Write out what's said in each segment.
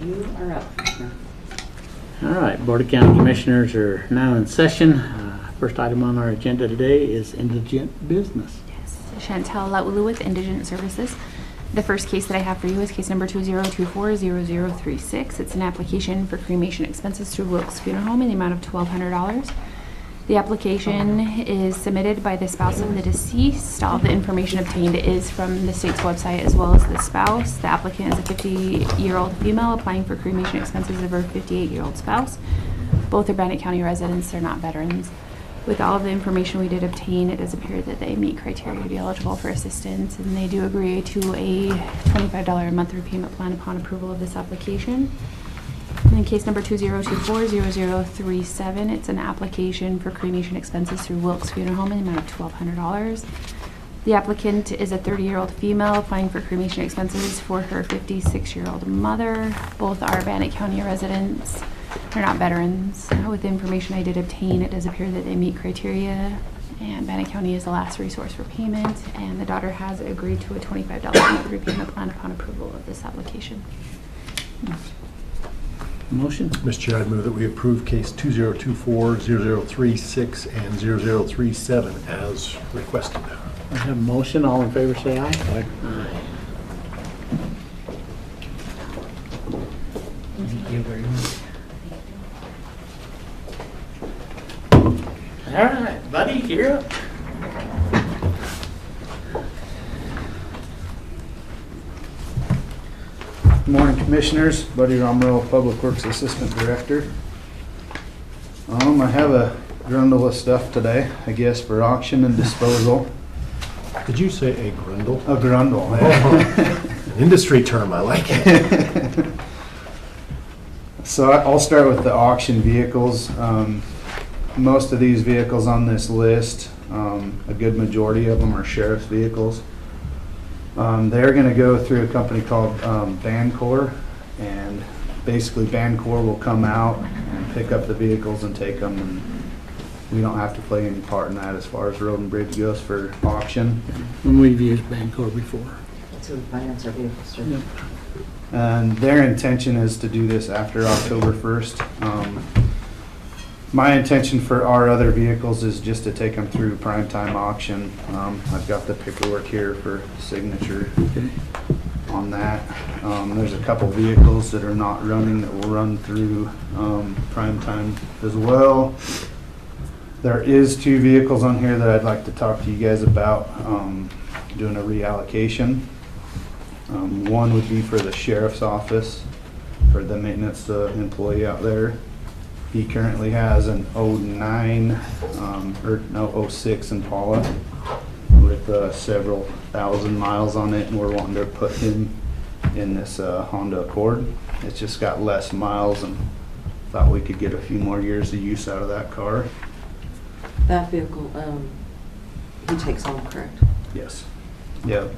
You are up. All right, Board of County Commissioners are now in session. First item on our agenda today is Indigent Business. Yes, Chantel Laulu with Indigent Services. The first case that I have for you is case number 2024-0036. It's an application for cremation expenses through Wilkes Funeral Home in the amount of $1,200. The application is submitted by the spouse of the deceased. All the information obtained is from the state's website as well as the spouse. The applicant is a 50-year-old female applying for cremation expenses of her 58-year-old spouse. Both are Bannock County residents. They're not veterans. With all of the information we did obtain, it does appear that they meet criteria to be eligible for assistance, and they do agree to a $25 a month repayment plan upon approval of this application. And then case number 2024-0037, it's an application for cremation expenses through Wilkes Funeral Home in the amount of $1,200. The applicant is a 30-year-old female applying for cremation expenses for her 56-year-old mother. Both are Bannock County residents. They're not veterans. With the information I did obtain, it does appear that they meet criteria, and Bannock County is the last resource for payment, and the daughter has agreed to a $25 a month repayment plan upon approval of this application. Motion? Mr. Chair, I'd move that we approve case 2024-0036 and 0037 as requested. I have a motion. All in favor say aye. Aye. Thank you very much. All right, buddy, you're up. Good morning, Commissioners. Buddy Romero, Public Works Assistant Director. I have a grundle of stuff today, I guess, for auction and disposal. Did you say a grundle? A grundle. An industry term, I like it. So I'll start with the auction vehicles. Most of these vehicles on this list, a good majority of them are sheriff's vehicles. They're going to go through a company called Bannock, and basically Bannock will come out and pick up the vehicles and take them, and we don't have to play any part in that as far as road and bridge goes for auction. And we've used Bannock before. That's who we finance our vehicles through. Yep. And their intention is to do this after October 1st. My intention for our other vehicles is just to take them through primetime auction. I've got the paperwork here for signature Okay. on that. There's a couple vehicles that are not running that will run through primetime as well. There is 2 vehicles on here that I'd like to talk to you guys about doing a reallocation. One would be for the sheriff's office, for the maintenance employee out there. He currently has an 06 Impala with several thousand miles on it, and we're wanting to put him in this Honda Accord. It's just got less miles, and thought we could get a few more years of use out of that car. That vehicle, he takes home, correct? Yes. Yep.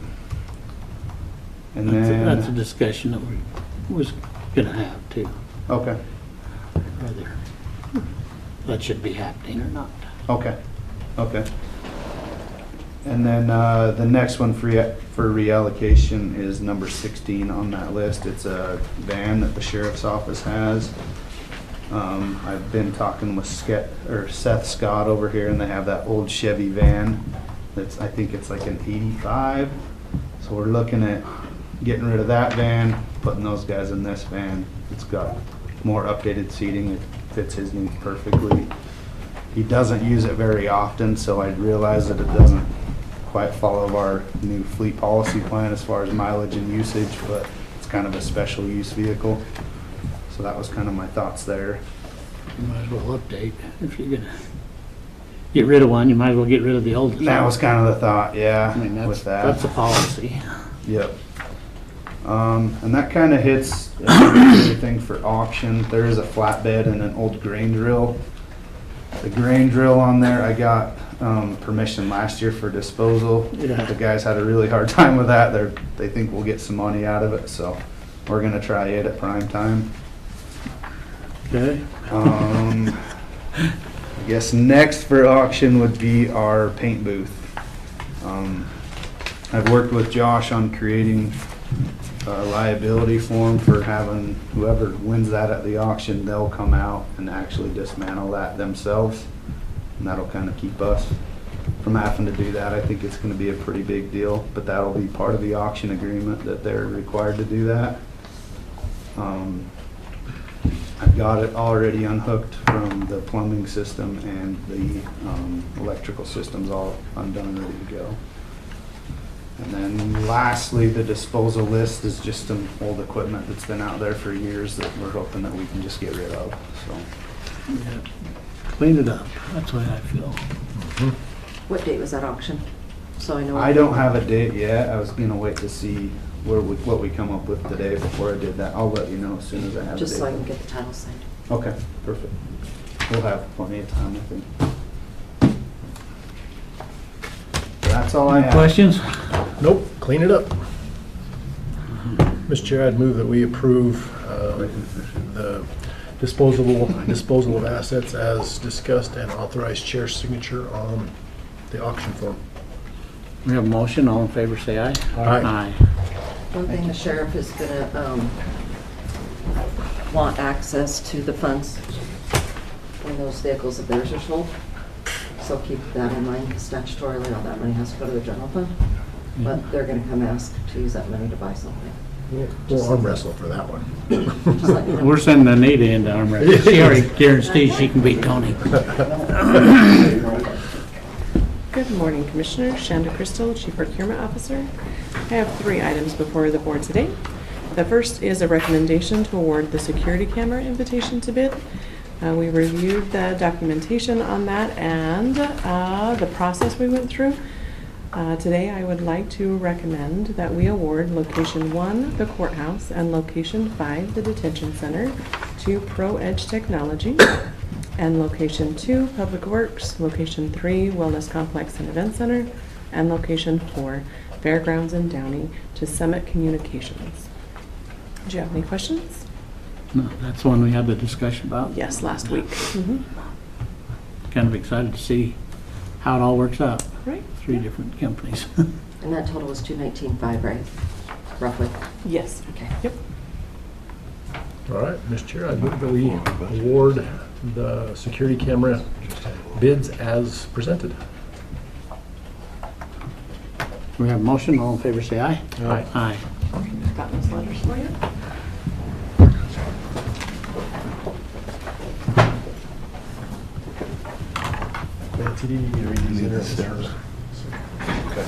And That's a then, discussion that we was gonna have too, okay, whether that should be happening or not. okay, okay. And then the next one for reallocation is number 16 on that list. It's a van that the sheriff's office has. I've been talking with Seth Scott over here, and they have that old Chevy van that's, I think it's like an 85. So we're looking at getting rid of that van, putting those guys in this van. It's got more updated seating. It fits his needs perfectly. He doesn't use it very often, so I realize that it doesn't quite follow our new fleet policy plan as far as mileage and usage, but it's kind of a special use vehicle. So that was kind of my thoughts there. You might as well update. If you're gonna get rid of one, you might as well get rid of the old. That was kind of the thought, yeah, I mean, with that's that. a policy. Yep. And that kind of hits everything for auction. There is a flatbed and an old grain drill. The grain drill on there, I got permission last year for disposal. Yeah. The guys had a really hard time with that. They think we'll get some money out of it, so we're gonna try it at prime time. Okay. I guess next for auction would be our paint booth. I've worked with Josh on creating a liability form for having whoever wins that at the auction, they'll come out and actually dismantle that themselves. And that'll kind of keep us from having to do that. I think it's going to be a pretty big deal, but that'll be part of the auction agreement that they're required to do that. I've got it already unhooked from the plumbing system, and the electrical system's all undone, ready to go. And then lastly, the disposal list is just some old equipment that's been out there for years that we're hoping that we can just get rid of, so. Yeah. Clean it up, that's what I feel. What date was that auction? So I know. I don't have a date yet. I was gonna wait to see what we come up with today before I did that. I'll let you know as soon as I have a date. Just so I can get the title signed. Okay, perfect. We'll have plenty of time, I think. That's all I have. Questions? Nope, clean it up. Mr. Chair, I'd move that we approve the disposal of assets as discussed and authorized chair's signature on the auction form. We have a motion, all in favor say aye. Aye. One thing, the sheriff is gonna want access to the funds when those vehicles of theirs are sold. So keep that in mind, statutorily, all that money has to go to the general fund. But they're gonna come ask to use that money to buy something. We'll arm wrestle for that one. Just let you know. We're sending Anita into arm wrestling. She already guarantees she can beat Tony. Good morning, Commissioner. Shanda Crystal, Chief Procurement Officer. I have 3 items before the board today. The first is a recommendation to award the security camera invitation to bid. We reviewed the documentation on that and the process we went through. Today, I would like to recommend that we award location 1, the courthouse, and location 5, the detention center, to Pro Edge Technology, and location 2, Public Works, location 3, Wellness Complex and Event Center, and location 4, Fairgrounds and Downey, to Summit Communications. Do you have any questions? No, that's the one we had the discussion about. Yes, last week. Kind of excited to see how it all works out. Right? 3 different companies. And that total was 219.5, right? Roughly. Yes. Okay. Yep. All right, Mr. Chair, I move that we award the security camera bids as presented. We have a motion, all in favor say aye. Aye. Aye. Got those letters for you. Nancy, do you need to read these in there? Okay.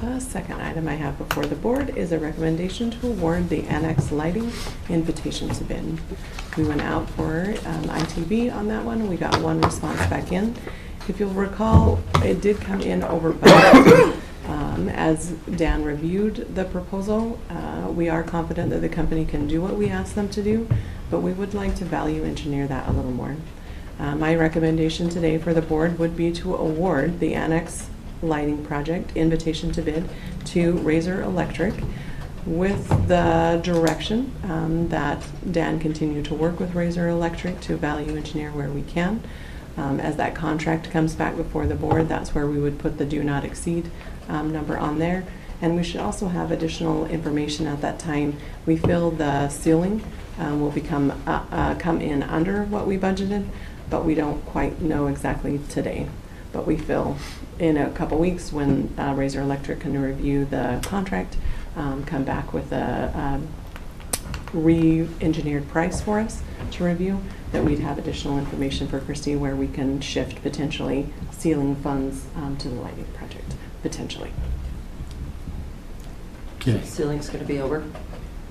The second item I have before the board is a recommendation to award the Annex Lighting invitation to bid. We went out for ITB on that one. We got 1 response back in. If you'll recall, it did come in over budget. As Dan reviewed the proposal, we are confident that the company can do what we asked them to do, but we would like to value engineer that a little more. My recommendation today for the board would be to award the Annex Lighting project invitation to bid to Razor Electric, with the direction that Dan continue to work with Razor Electric to value engineer where we can. As that contract comes back before the board, that's where we would put the do not exceed number on there. And we should also have additional information at that time. We feel the ceiling will come in under what we budgeted, but we don't quite know exactly today. But we feel in a couple weeks, when Razor Electric can review the contract, come back with a re-engineered price for us to review, that we'd have additional information for Christie where we can shift potentially ceiling funds to the lighting project, potentially. Okay. Ceiling's gonna be over.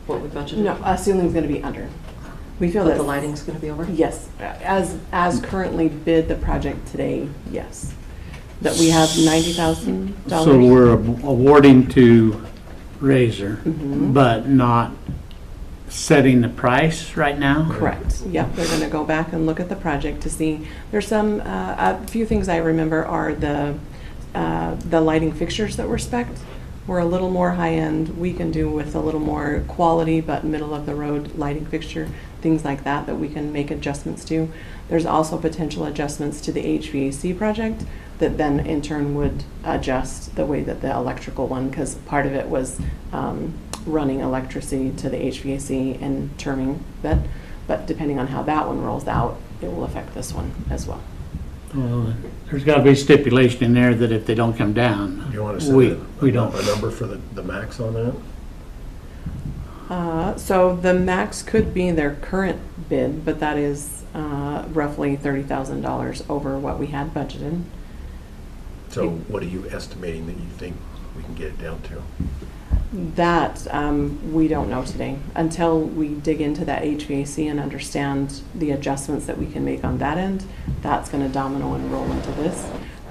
what we budgeted? No, ceiling's gonna be under. We feel But that. the lighting's gonna be over? Yes, as currently bid the project today, yes. That we have $90,000. So we're awarding to Razor, but not setting the price right now? Correct, yep, they're gonna go back and look at the project to see, there's some, a few things I remember are the lighting fixtures that were spec'd were a little more high-end. We can do with a little more quality, but middle-of-the-road lighting fixture, things like that, that we can make adjustments to. There's also potential adjustments to the HVAC project that then in turn would adjust the way that the electrical one, because part of it was running electricity to the HVAC and terming that. But depending on how that one rolls out, it will affect this one as well. Well, there's got to be a stipulation in there that if they don't come down, You want to we set don't. a number for the max on that? So the max could be their current bid, but that is roughly $30,000 over what we had budgeted. So what are you estimating that you think we can get it down to? That we don't know today. Until we dig into that HVAC and understand the adjustments that we can make on that end, that's going to domino and roll into this.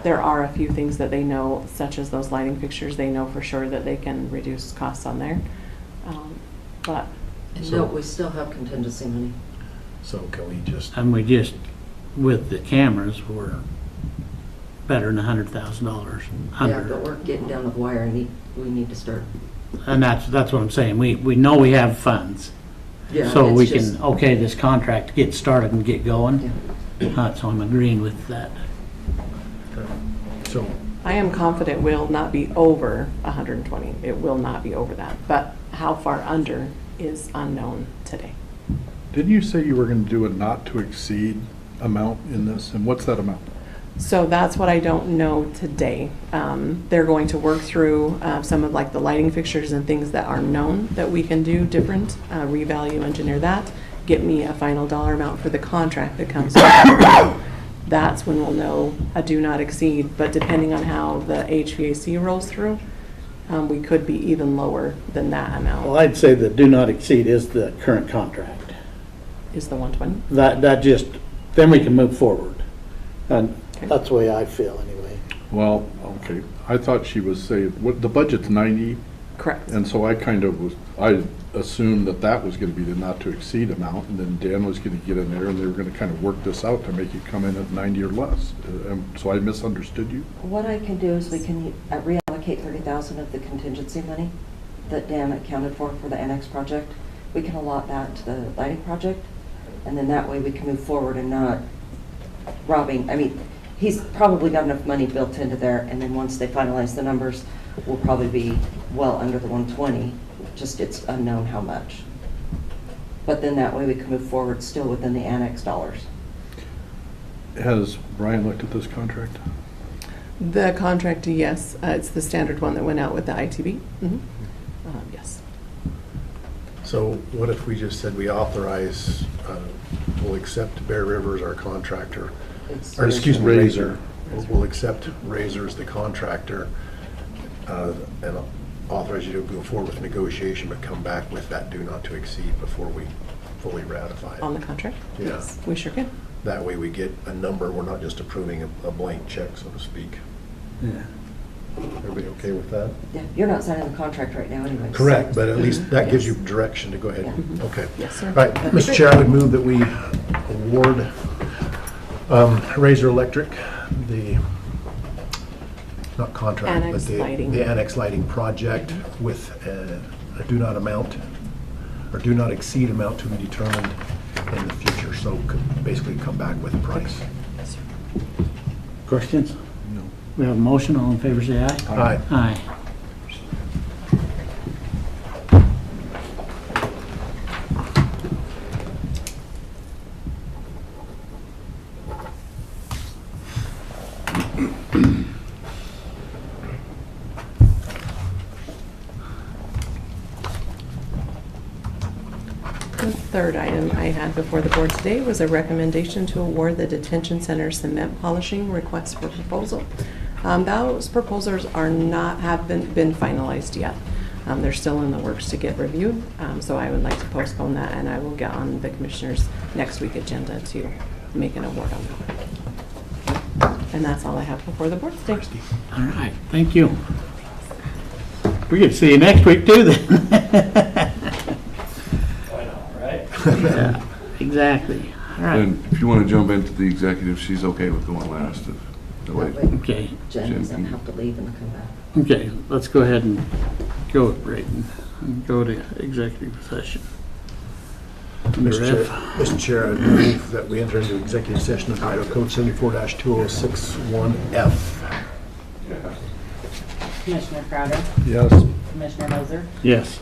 There are a few things that they know, such as those lighting fixtures, they know for sure that they can reduce costs on there. But No, we still have contingency money. So can we just, And we just, with the cameras, we're better than $100,000 Yeah, but under. we're getting down the wire and we need to start. And that's what I'm saying. We know we have funds. Yeah, So it's we just- can, okay, this contract, get started and get going. So I'm agreeing with that. so I am confident we'll not be over 120. It will not be over that. But how far under is unknown today. Didn't you say you were going to do a not to exceed amount in this? And what's that amount? So that's what I don't know today. They're going to work through some of like the lighting fixtures and things that are known that we can do different, revalue engineer that, get me a final dollar amount for the contract that comes with it. That's when we'll know a do not exceed, but depending on how the HVAC rolls through, we could be even lower than that Well, amount, I'd say the do not exceed is the current contract. is the 120. That just, then we can move forward. And Okay. that's the way I feel anyway. Well, okay, I thought she was saying, what, the budget's 90, Correct. and so I kind of was, I assumed that that was gonna be the not to exceed amount, and then Dan was gonna get in there, and they were gonna kind of work this out to make it come in at 90 or less. So I misunderstood you? What I can do is we can reallocate 30,000 of the contingency money that Dan accounted for the Annex project. We can allot that to the lighting project, and then that way we can move forward and not robbing. I mean, he's probably got enough money built into there, and then once they finalize the numbers, we'll probably be well under the 120, just it's unknown how much. But then that way we can move forward still within the Annex dollars. Has Brian looked at this contract? The contract, yes, it's the standard one that went out with the ITB. Yes. So what if we just said we authorize, we'll accept Bear River as our contractor, It's- or excuse me, Razor. We'll accept Razor as the contractor and authorize you to go forward with negotiation, but come back with that do not to exceed before we fully ratify On it. the contract? Yeah. Yes, we sure can. That way we get a number, we're not just approving a blank check, so to speak. Yeah. Everybody okay with that? Yeah, you're not signing the contract right now anyway. so- Correct, but at least that gives you Yes. direction to go ahead. Yeah. Okay. Yes, sir. All right, Mr. Chair, I would move that we award Razor Electric the, not contract, but Annex Lighting. the Annex Lighting project with a do not amount, or do not exceed amount to be determined in the future. So could basically come back with a price. Yes, sir. Questions? No. We have a motion. All in favor, say aye. Aye. Aye. The third item I had before the board today was a recommendation to award the Detention Center cement polishing request for proposal. Those proposals are not, have been finalized yet. They're still in the works to get reviewed, so I would like to postpone that, and I will get on the commissioners' next week agenda to make an award on that. And that's all I have before the board today. All right, thank you. We get to see you next week too then. Yeah, exactly. All right, And if you want to jump into the executive, she's okay with going last. That way okay, Jen doesn't have to leave and come back. okay, let's go ahead and go, Brayden, and go to executive session. Under Mr. Chair, I move that we enter into executive session of Idaho Code 74-2061F. Commissioner Crowder, Yes. Commissioner Moser, Yes.